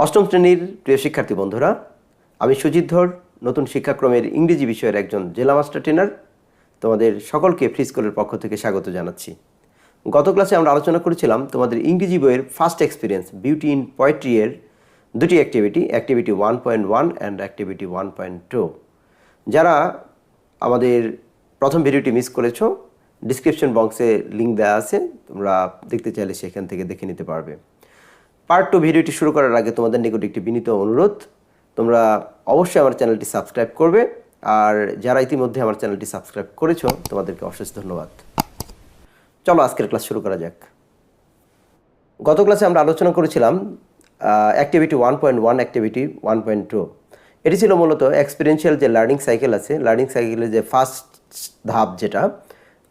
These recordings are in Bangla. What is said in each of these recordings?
অষ্টম শ্রেণীর প্রিয় শিক্ষার্থী বন্ধুরা, আমি সুজিত ধর, নতুন শিক্ষাক্রমের ইংরেজি বিষয়ের একজন জেলা মাস্টার ট্রেনার। তোমাদের সকলকে ফ্রি স্কুলের পক্ষ থেকে স্বাগত জানাচ্ছি। গত ক্লাসে আমরা আলোচনা করেছিলাম তোমাদের ইংরেজি বইয়ের first experience beauty in poetry এর দুটি অ্যাক্টিভিটি 1.1 অ্যান্ড অ্যাক্টিভিটি 1.2। যারা আমাদের প্রথম ভিডিওটি মিস করেছো, ডিসক্রিপশন বক্সে লিঙ্ক দেওয়া আছে, তোমরা দেখতে চাইলে সেখান থেকে দেখে নিতে পারবে। পার্ট 2 ভিডিওটি শুরু করার আগে তোমাদের নিকট একটি বিনীত অনুরোধ, তোমরা অবশ্যই আমার চ্যানেলটি সাবস্ক্রাইব করবে। আর যারা ইতিমধ্যে আমার চ্যানেলটি সাবস্ক্রাইব করেছো, তোমাদেরকে অশেষ ধন্যবাদ। চলো আজকের ক্লাস শুরু করা যাক। গত ক্লাসে আমরা আলোচনা করেছিলাম অ্যাক্টিভিটি 1.1 অ্যাক্টিভিটি 1.2। এটি ছিল মূলত এক্সপিরিয়েন্সিয়াল যে লার্নিং সাইকেল আছে, লার্নিং সাইকেলের যে ফার্স্ট ধাপ, যেটা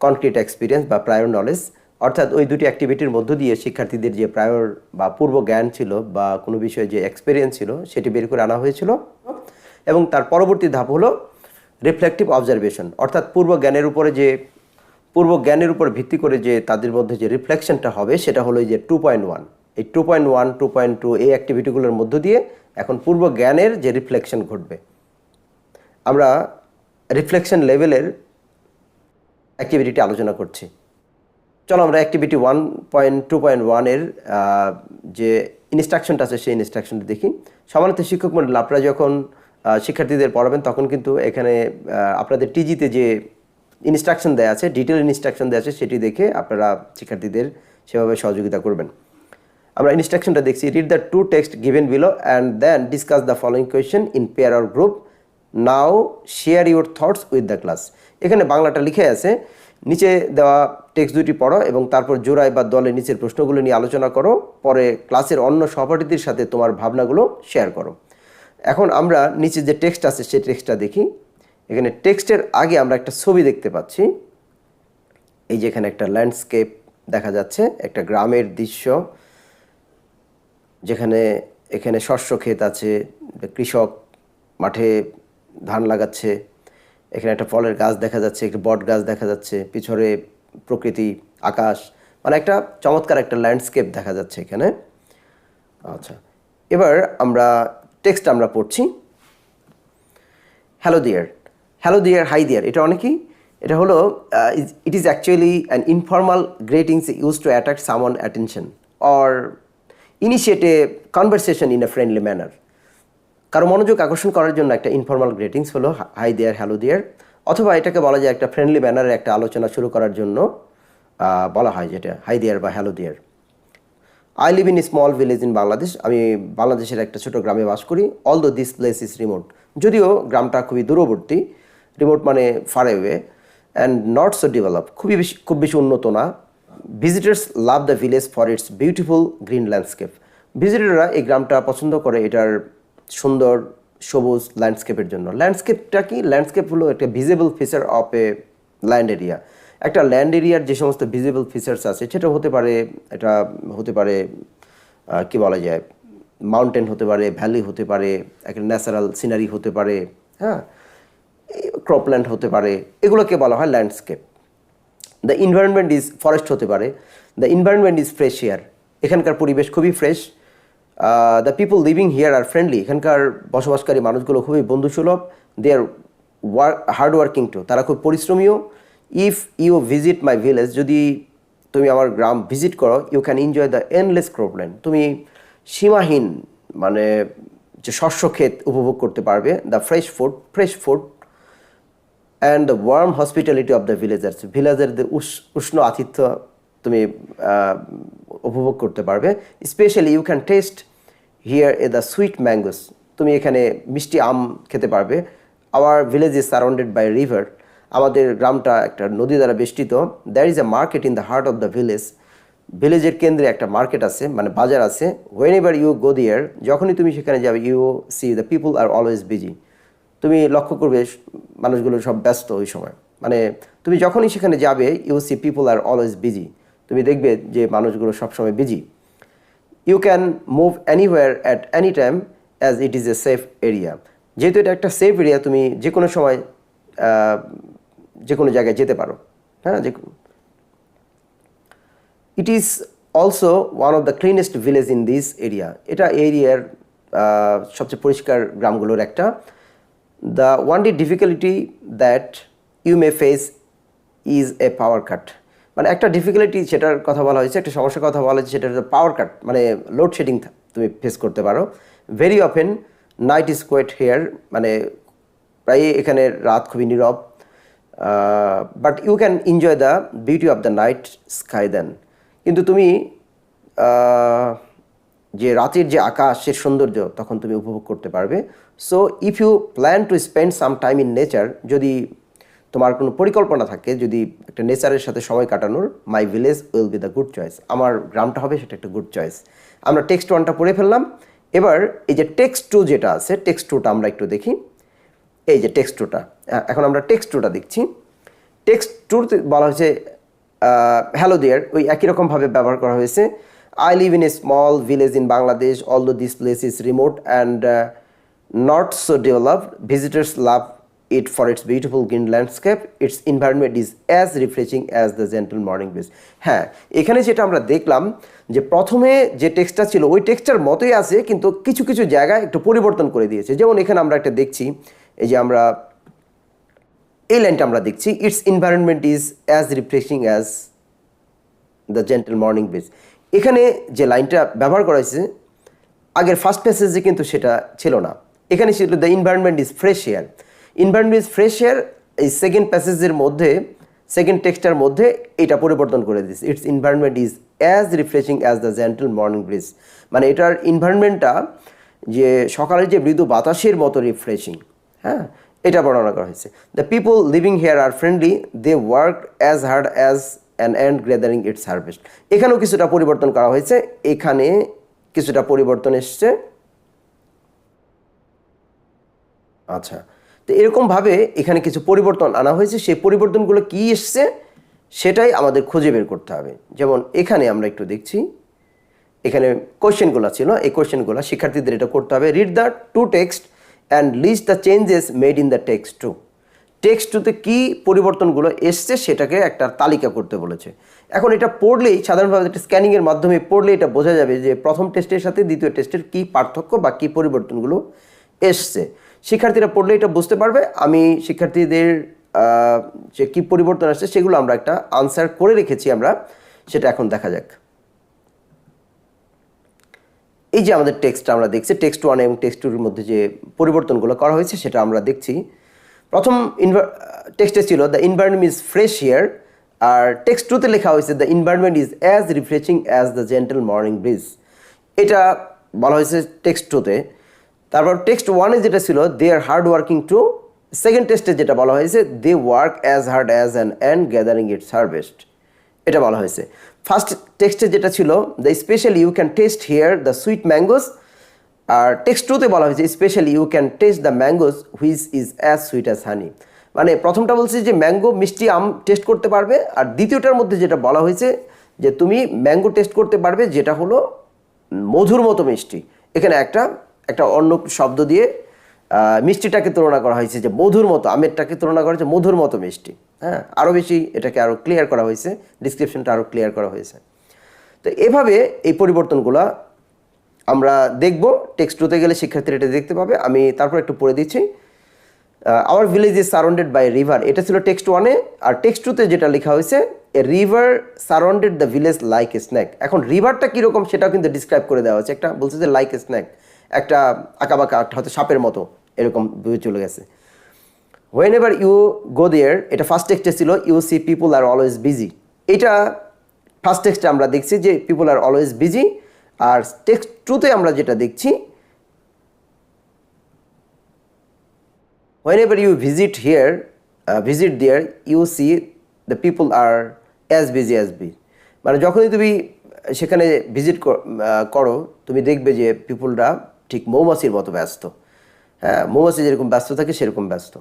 কনক্রিট এক্সপিরিয়েন্স বা প্রায়র নলেজ, অর্থাৎ ওই দুটি অ্যাক্টিভিটির মধ্য দিয়ে শিক্ষার্থীদের যে প্রায়র বা পূর্ব জ্ঞান ছিল বা কোনো বিষয়ে যে এক্সপিরিয়েন্স ছিল সেটি বের করে আনা হয়েছিল। এবং তার পরবর্তী ধাপ হলো রিফ্লেকটিভ অবজারভেশন, অর্থাৎ পূর্ব জ্ঞানের উপর ভিত্তি করে যে তাদের মধ্যে যে রিফ্লেকশনটা হবে সেটা হলো এই যে 2.1। এই 2.1, 2.2 এই অ্যাক্টিভিটিগুলোর মধ্য দিয়ে এখন পূর্ব জ্ঞানের যে রিফ্লেকশন ঘটবে। আমরা রিফ্লেকশন লেভেলের অ্যাক্টিভিটিটি আলোচনা করছি। চলো আমরা অ্যাক্টিভিটি 1.2.1 এর যে ইনস্ট্রাকশনটা আছে সেই ইনস্ট্রাকশনটা দেখি। সম্মানিত শিক্ষক মণ্ডলী, আপনারা যখন শিক্ষার্থীদের পড়াবেন তখন কিন্তু এখানে আপনাদের টিজিতে যে ইনস্ট্রাকশন দেওয়া আছে, ডিটেল ইনস্ট্রাকশন দেওয়া আছে, সেটি দেখে আপনারা শিক্ষার্থীদের সেভাবে সহযোগিতা করবেন। আমরা ইনস্ট্রাকশনটা দেখছি। Read the two text given below and then discuss the following question in pair or group. Now share your thoughts with the class. এখানে বাংলাটা লিখে আছে, নিচে দেওয়া টেক্সট দুটি পড়ো এবং তারপর জোড়ায় বা দলে নিচের প্রশ্নগুলো নিয়ে আলোচনা করো, পরে ক্লাসের অন্য সহপাঠীদের সাথে তোমার ভাবনাগুলো শেয়ার করো। এখন আমরা নিচে যে টেক্সট আছে সেই টেক্সটটা দেখি। এখানে টেক্সটের আগে আমরা একটা ছবি দেখতে পাচ্ছি। এই যে এখানে একটা ল্যান্ডস্কেপ দেখা যাচ্ছে, একটা গ্রামের দৃশ্য, যেখানে এখানে শস্য ক্ষেত আছে, কৃষক মাঠে ধান লাগাচ্ছে। এখানে একটা ফলের গাছ দেখা যাচ্ছে, একটা বট গাছ দেখা যাচ্ছে, পিছনে প্রকৃতি, আকাশ, মানে একটা চমৎকার একটা ল্যান্ডস্কেপ দেখা যাচ্ছে এখানে। আচ্ছা, এবার আমরা টেক্সট আমরা পড়ছি। হ্যালো ডিয়ার, হাই ডিয়ার, এটা অনেকই, এটা হলো it is actually an informal greetings use to attract someone attention or initiate a conversation in a friendly manner. কারো মনোযোগ আকর্ষণ করার জন্য একটা ইনফর্মাল গ্রেটিংস হলো হাই ডিয়ার, হ্যালো ডিয়ার, অথবা এটাকে বলা যায় একটা ফ্রেন্ডলি ম্যানারে একটা আলোচনা শুরু করার জন্য বলা হয়, যেটা হাই ডিয়ার বা hello dear. I live in small village in Bangladesh. আমি বাংলাদেশের একটা ছোটো গ্রামে বাস করি। Although this place is remote. যদিও গ্রামটা খুবই দূরবর্তী, রিমোট মানে far away, and not so develop, খুব বেশি উন্নত না। Visitors love the village for its beautiful green landscape. ভিজিটররা এই গ্রামটা পছন্দ করে এটার সুন্দর সবুজ ল্যান্ডস্কেপের জন্য। ল্যান্ডস্কেপটা কি? ল্যান্ডস্কেপ হলো একটা visible feature of A land area. একটা ল্যান্ড এরিয়ার যে সমস্ত ভিজিবল ফিচার্স আছে, সেটা হতে পারে কি বলা যায়, মাউন্টেন হতে পারে, ভ্যালি হতে পারে, একটা ন্যাচারাল সিনারি হতে পারে, হ্যাঁ, ক্রপল্যান্ড হতে পারে, এগুলোকে বলা হয় landscape. The environment is forest হতে পারে। The environment is fresh air. এখানকার পরিবেশ খুবই fresh. The people living here are friendly. এখানকার বসবাসকারী মানুষগুলো খুবই বন্ধুসুলভ। They are hard working too. তারা খুব পরিশ্রমীও। If you visit my village, যদি তুমি আমার গ্রাম ভিজিট করো, you can enjoy the endless cropland. তুমি সীমাহীন মানে যে শস্য ক্ষেত উপভোগ করতে পারবে। The fresh food and the warm hospitality of the villagers. ভিলেজের যে উষ্ণ আতিথ্য তুমি উপভোগ করতে পারবে। Specially you can taste here the sweet mangoes. তুমি এখানে মিষ্টি আম খেতে পারবে। Our village is surrounded by river. আমাদের গ্রামটা একটা নদী দ্বারা বেষ্টিত। There is a market in the heart of the village. ভিলেজের কেন্দ্রে একটা মার্কেট আছে, মানে বাজার আছে। Whenever you go there, যখনই তুমি সেখানে যাবে, you see the people are always busy. তুমি লক্ষ্য করবে মানুষগুলো সব ব্যস্ত ওই সময়, মানে তুমি যখনই সেখানে যাবে, you see people are always busy. তুমি দেখবে যে মানুষগুলো সবসময় busy. You can move anywhere at any time as it is a safe area. যেহেতু এটা একটা সেফ এরিয়া, তুমি যে কোনো সময় যে কোনো জায়গায় যেতে পারো, হ্যাঁ। It is also one of the cleanest village in this area. এটা এরিয়ার সবচেয়ে পরিষ্কার গ্রামগুলোর একটা। The only difficulty that you may face is a power cut. মানে একটা ডিফিকাল্টি সেটার কথা বলা হয়েছে, একটা সমস্যার কথা বলা হয়েছে, সেটা হচ্ছে পাওয়ার কাট, মানে লোডশেডিং তুমি ফেস করতে পারো। Very often night is quiet here, মানে প্রায়ই এখানে রাত খুবই নীরব। But you can enjoy the beauty of the night sky then, কিন্তু তুমি যে রাতের যে আকাশের সৌন্দর্য তখন তুমি উপভোগ করতে পারবে। So if you plan to spend some time in nature, যদি তোমার কোনো পরিকল্পনা থাকে যদি একটা নেচারের সাথে সময় কাটানোর, my village will be the good choice, আমার গ্রামটা হবে সেটা একটা গুড চয়েস। আমরা টেক্সট 1টা পড়ে ফেললাম। এবার এই যে টেক্সট 2 যেটা আছে, টেক্সট 2টা আমরা একটু দেখি। এই যে টেক্সট 2টা, এখন আমরা টেক্সট 2টা দেখছি। টেক্সট 2তে বলা হয়েছে হ্যালো দেয়ার, ওই একই রকমভাবে ব্যবহার করা হয়েছে। I live in a small village in Bangladesh, although this place is remote and not so developed. Visitors love it for its beautiful green landscape. Its environment is as refreshing as the gentle morning breeze. হ্যাঁ, এখানে যেটা আমরা দেখলাম যে প্রথমে যে টেক্সটটা ছিল ওই টেক্সটার মতোই আছে, কিন্তু কিছু কিছু জায়গায় একটু পরিবর্তন করে দিয়েছে। যেমন এখানে আমরা একটা দেখছি, এই যে আমরা এই লাইনটা আমরা দেখছি, it's environment is as refreshing as the gentle morning bridge. এখানে যে লাইনটা ব্যবহার করা হয়েছে আগের ফার্স্ট প্যাসেজে কিন্তু সেটা ছিল না। এখানে ছিল the environment is fresh air. Environment is fresh air, এই সেকেন্ড প্যাসেজের মধ্যে, সেকেন্ড টেক্সটার মধ্যে এটা পরিবর্তন করে দিয়েছে, it's environment is as refreshing as the gentle morning bridge. মানে এটার এনভায়রনমেন্টটা যে সকালের যে মৃদু বাতাসের মতো রিফ্রেশিং, হ্যাঁ, এটা বর্ণনা করা হয়েছে। The people living here are friendly, they work as hard as an and gathering its harvest. এখানেও কিছুটা পরিবর্তন করা হয়েছে, এখানে কিছুটা পরিবর্তন এসছে। আচ্ছা, তো এরকমভাবে এখানে কিছু পরিবর্তন আনা হয়েছে, সেই পরিবর্তনগুলো কী এসছে সেটাই আমাদের খুঁজে বের করতে হবে। যেমন এখানে আমরা একটু দেখছি, এখানে কোয়েশ্চেনগুলো ছিল, এই কোয়েশ্চেনগুলো শিক্ষার্থীদের এটা করতে হবে। Read the two text and list the changes made in the text two. Text টুতে কী পরিবর্তনগুলো এসছে সেটাকে একটা তালিকা করতে বলেছে। এখন এটা পড়লেই, সাধারণভাবে একটা স্ক্যানিংয়ের মাধ্যমে পড়লে এটা বোঝা যাবে যে প্রথম টেস্টের সাথে দ্বিতীয় টেস্টের কী পার্থক্য বা কী পরিবর্তনগুলো এসছে। শিক্ষার্থীরা পড়লে এটা বুঝতে পারবে। আমি শিক্ষার্থীদের যে কী পরিবর্তন আসছে সেগুলো আমরা একটা আনসার করে রেখেছি, আমরা সেটা এখন দেখা যাক। এই যে আমাদের টেক্সটটা আমরা দেখছি, টেক্সট 1 এবং টেক্সট 2 এর মধ্যে যে পরিবর্তনগুলো করা হয়েছে সেটা আমরা দেখছি। প্রথম টেক্সটে ছিল the environment is fresh here, আর টেক্সট 2তে লেখা হয়েছে the environment is as refreshing as the gentle morning breeze. এটা বলা হয়েছে টেক্সট 2তে। তারপর টেক্সট 1-এ যেটা ছিল they are hard working too, second টেক্সটে যেটা বলা হয়েছে they work as hard as an and gathering its harvest, এটা বলা হয়েছে। ফার্স্ট টেক্সটে যেটা ছিল the specially you can taste here the sweet mangoes, আর টেক্সট 2তে বলা হয়েছে specially you can taste the mangoes which is as sweet as honey. মানে প্রথমটা বলছে যে ম্যাঙ্গো মিষ্টি আম টেস্ট করতে পারবে, আর দ্বিতীয়টার মধ্যে যেটা বলা হয়েছে যে তুমি ম্যাঙ্গো টেস্ট করতে পারবে যেটা হলো মধুর মতো মিষ্টি। এখানে একটা অন্য শব্দ দিয়ে মিষ্টিটাকে তুলনা করা হয়েছে যে মধুর মতো, আমেরটাকে তুলনা করা হয়েছে মধুর মতো মিষ্টি। হ্যাঁ, আরও বেশি এটাকে আরও ক্লিয়ার করা হয়েছে, ডিসক্রিপশনটা আরও ক্লিয়ার করা হয়েছে। তো এভাবে এই পরিবর্তনগুলো আমরা দেখব। টেক্সট 2তে গেলে শিক্ষার্থীরা এটা দেখতে পাবে। আমি তারপর একটু পড়ে দিচ্ছি। Our village is surrounded by river, এটা ছিল টেক্সট 1-এ। আর টেক্সট 2তে যেটা লেখা হয়েছে এ river surrounded the village like a snack. এখন রিভারটা কীরকম সেটাও কিন্তু ডিসক্রাইব করে দেওয়া হচ্ছে। একটা বলছে যে লাইক এ স্ন্যাক, একটা আঁকাবাঁকা, হয়তো সাপের মতো এরকম ভেবে চলে গেছে। Whenever you go there, এটা ফার্স্ট টেক্সটে ছিল you see people are always busy. এটা ফার্স্ট টেক্সটে আমরা দেখছি যে পিপুল আর অলওয়েজ বিজি। আর টেক্সট 2তে আমরা যেটা দেখছি whenever you visit there you see the people are as busy as bee। মানে যখনই তুমি সেখানে ভিজিট করো তুমি দেখবে যে পিপুলরা ঠিক মৌমাছির মতো ব্যস্ত। হ্যাঁ, মৌমাছি যেরকম ব্যস্ত থাকে সেরকম ব্যস্ত।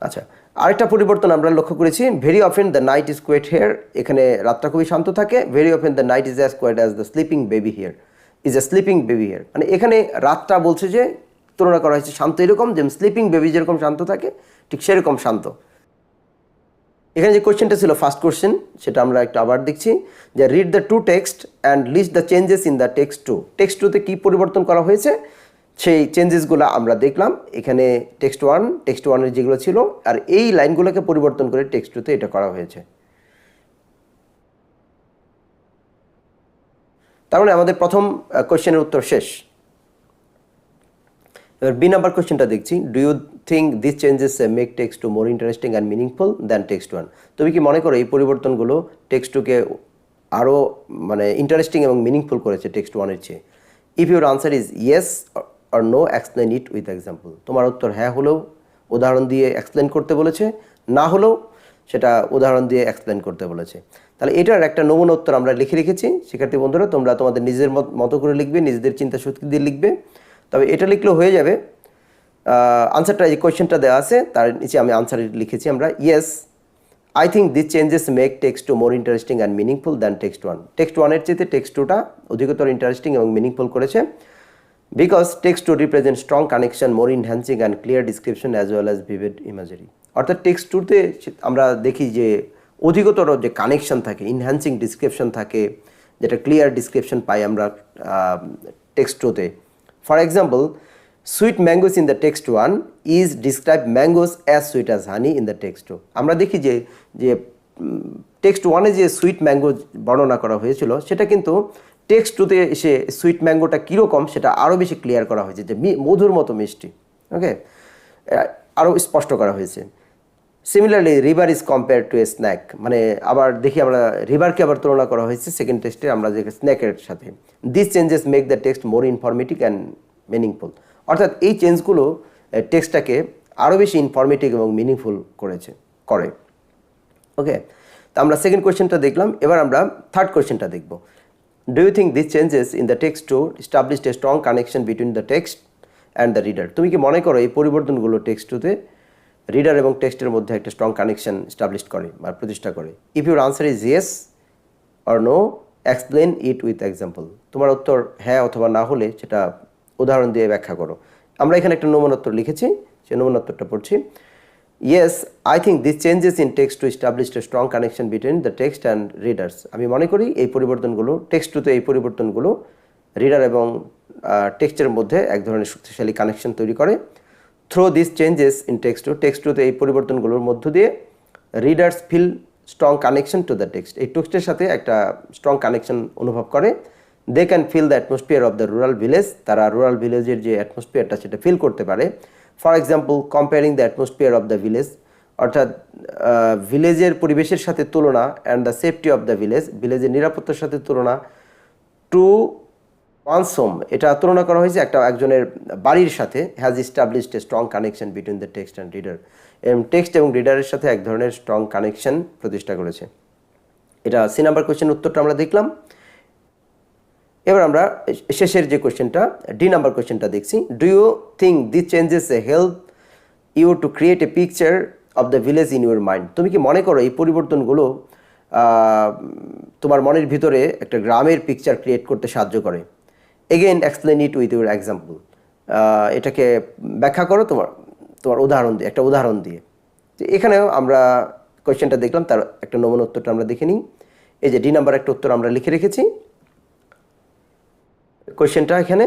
আচ্ছা, আরেকটা পরিবর্তন আমরা লক্ষ্য করেছি, very often the night is quiet here, এখানে রাতটা খুবই শান্ত থাকে। Very often the night is as quiet as the sleeping baby here, is a sleeping baby here. মানে এখানে রাতটা বলছে যে তুলনা করা হয়েছে শান্ত এরকম, যেমন স্লিপিং বেবি যেরকম শান্ত থাকে ঠিক সেরকম শান্ত। এখানে যে কোয়েশ্চেনটা ছিল ফার্স্ট কোয়েশ্চেন সেটা আমরা একটু আবার দেখছি যে read the two text and list the changes in the text 2। Text 2তে কী পরিবর্তন করা হয়েছে সেই চেঞ্জেসগুলো আমরা দেখলাম এখানে টেক্সট ওয়ানের যেগুলো ছিল, আর এই লাইনগুলোকে পরিবর্তন করে টেক্সট টুতে এটা করা হয়েছে। তার মানে আমাদের প্রথম কোশ্চেনের উত্তর শেষ। এবার বি নাম্বার কোশ্চেনটা দেখছি, do you think this changes make text two more interesting and meaningful than text one? তুমি কি মনে করো এই পরিবর্তনগুলো টেক্সট টুকে আরও মানে ইন্টারেস্টিং এবং মিনিংফুল করেছে টেক্সট ওয়ানের চেয়ে? If your answer is yes or no, explain it with example. তোমার উত্তর হ্যাঁ হলেও উদাহরণ দিয়ে এক্সপ্লেন করতে বলেছে, না হলেও সেটা উদাহরণ দিয়ে এক্সপ্লেন করতে বলেছে। তাহলে এটার একটা নমুনা উত্তর আমরা লিখে রেখেছি। শিক্ষার্থী বন্ধুরা, তোমরা তোমাদের নিজের মতো করে লিখবে, নিজেদের চিন্তা শক্তি দিয়ে লিখবে। তবে এটা লিখলেও হয়ে যাবে। আনসারটা এই কোয়েশ্চেনটা দেওয়া আছে, তার নিচে আমি আনসার লিখেছি আমরা, yes I think this changes make text two more interesting and meaningful than text one. Text ওয়ানের চেয়ে টেক্সট টুটা অধিকতর ইন্টারেস্টিং এবং মিনিংফুল করেছে, because text to represent strong connection, more enhancing and clear description as well as vivid imagery. অর্থাৎ টেক্সট টুতে আমরা দেখি যে অধিকতর যে কানেকশন থাকে, ইনহ্যান্সিং ডিসক্রিপশন থাকে, যেটা ক্লিয়ার ডিসক্রিপশন পাই আমরা টেক্সট টুতে। For example, sweet mangoes in the text one is describe mangoes as sweet as honey in the text two. আমরা দেখি যে যে টেক্সট ওয়ানে যে সুইট ম্যাঙ্গো বর্ণনা করা হয়েছিল, সেটা কিন্তু টেক্সট টুতে এসে সুইট ম্যাঙ্গোটা কীরকম সেটা আরও বেশি ক্লিয়ার করা হয়েছে, যে মধুর মতো মিষ্টি, ওকে, আরও স্পষ্ট করা হয়েছে। Similarly river is compare to A snack, মানে আবার দেখি আমরা রিভারকে আবার তুলনা করা হয়েছে সেকেন্ড টেক্সটে আমরা যে স্ন্যাকের সাথে। This changes make the text more informative and meaningful. অর্থাৎ এই চেঞ্জগুলো টেক্সটটাকে আরও বেশি ইনফরমেটিভ এবং মিনিংফুল করে। ওকে, তো আমরা সেকেন্ড কোয়েশ্চেনটা দেখলাম। এবার আমরা থার্ড কোয়েশ্চেনটা দেখব। Do you think this changes in the text two established a strong connection between the text and the reader? তুমি কি মনে করো এই পরিবর্তনগুলো টেক্সট টুতে রিডার এবং টেক্সটের মধ্যে একটা স্ট্রং কানেকশন এস্টাবলিশ করে বা প্রতিষ্ঠা করে? If your answer is yes or no, explain it with example. তোমার উত্তর হ্যাঁ অথবা না হলে সেটা উদাহরণ দিয়ে ব্যাখ্যা করো। আমরা এখানে একটা নমুনা উত্তর লিখেছি, সেই নমুনা উত্তরটা পড়ছি। Yes I think this changes in text two established a strong connection between the text and readers. আমি মনে করি এই পরিবর্তনগুলো টেক্সট টুতে এই পরিবর্তনগুলো রিডার এবং টেক্সটের মধ্যে এক ধরনের শক্তিশালী কানেকশন তৈরি করে। Through this changes in text টুতে এই পরিবর্তনগুলোর মধ্য দিয়ে readers feel strong connection to the text, এই টেক্সটের সাথে একটা স্ট্রং কানেকশন অনুভব করে। They can feel the atmosphere of the rural village, তারা রুরাল ভিলেজের যে অ্যাটমসফিয়ারটা সেটা ফিল করতে পারে। For example, comparing the atmosphere of the village, অর্থাৎ ভিলেজের পরিবেশের সাথে তুলনা, and the safety of the ভিলেজের নিরাপত্তার সাথে তুলনা, টু ওয়ান্স হোম, এটা তুলনা করা হয়েছে একজনের বাড়ির সাথে, has established A strong connection between the text and reader. Text এবং রিডারের সাথে এক ধরনের স্ট্রং কানেকশন প্রতিষ্ঠা করেছে। এটা সি নাম্বার কোয়েশ্চেন উত্তরটা আমরা দেখলাম। এবার আমরা শেষের যে কোয়েশ্চেনটা, ডি নাম্বার কোয়েশ্চেনটা দেখছি। Do you think this changes help you to create a picture of the village in your mind? তুমি কি মনে করো এই পরিবর্তনগুলো তোমার মনের ভিতরে একটা গ্রামের পিকচার ক্রিয়েট করতে সাহায্য করে? Again explain it with your example. এটাকে ব্যাখ্যা করো তোমার উদাহরণ দিয়ে, একটা উদাহরণ দিয়ে। এখানেও আমরা কোয়েশ্চেনটা দেখলাম, তার একটা নমুনা উত্তরটা আমরা দেখে নিই। এই যে ডি নাম্বার একটা উত্তর আমরা লিখে রেখেছি। কোয়েশ্চেনটা এখানে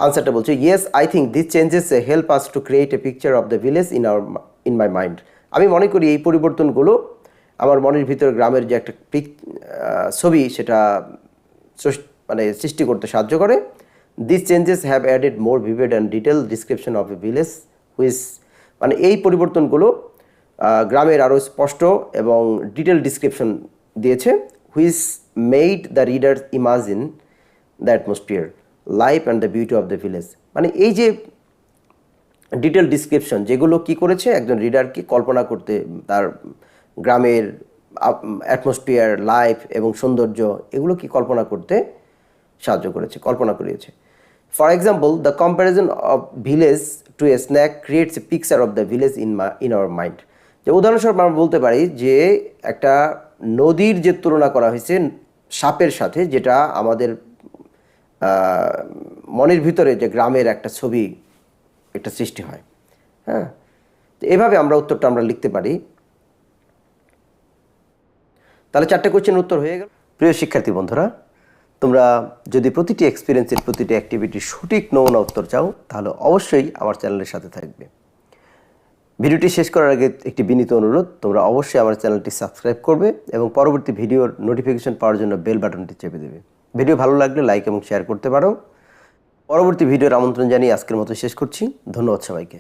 আনসারটা বলছে, yes I think this changes help us to create a picture of the village in my mind. আমি মনে করি এই পরিবর্তনগুলো আমার মনের ভিতরে গ্রামের যে একটা ছবি সেটা মানে সৃষ্টি করতে সাহায্য করে। This changes have added more vivid and detail description of a village which, মানে এই পরিবর্তনগুলো গ্রামের আরও স্পষ্ট এবং ডিটেল ডিসক্রিপশন দিয়েছে। Which made the reader imagine the atmosphere, life and the beauty of the village. মানে এই যে ডিটেল ডিসক্রিপশন যেগুলো কি করেছে একজন রিডারকে কল্পনা করতে, তার গ্রামের অ্যাটমসফিয়ার, লাইফ এবং সৌন্দর্য, এগুলো কি কল্পনা করতে সাহায্য করেছে, কল্পনা করিয়েছে। For example, the comparison of village to A snack creates A picture of the village in our mind. যে উদাহরণস্বরূপ আমরা বলতে পারি যে একটা নদীর যে তুলনা করা হয়েছে সাপের সাথে, যেটা আমাদের মনের ভিতরে যে গ্রামের একটা ছবি একটা সৃষ্টি হয়। হ্যাঁ, তো এভাবে আমরা উত্তরটা আমরা লিখতে পারি। তাহলে 4টে কোয়েশ্চেনের উত্তর হয়ে গেল। প্রিয় শিক্ষার্থী বন্ধুরা, তোমরা যদি প্রতিটি এক্সপিরিয়েন্সের প্রতিটি অ্যাক্টিভিটির সঠিক নমুনা উত্তর চাও তাহলে অবশ্যই আমার চ্যানেলের সাথে থাকবে। ভিডিওটি শেষ করার আগে একটি বিনীত অনুরোধ, তোমরা অবশ্যই আমার চ্যানেলটি সাবস্ক্রাইব করবে এবং পরবর্তী ভিডিওর নোটিফিকেশন পাওয়ার জন্য বেল বাটনটি চেপে দেবে। ভিডিও ভালো লাগলে লাইক এবং শেয়ার করতে পারো। পরবর্তী ভিডিওর আমন্ত্রণ জানিয়ে আজকের মতো শেষ করছি। ধন্যবাদ সবাইকে।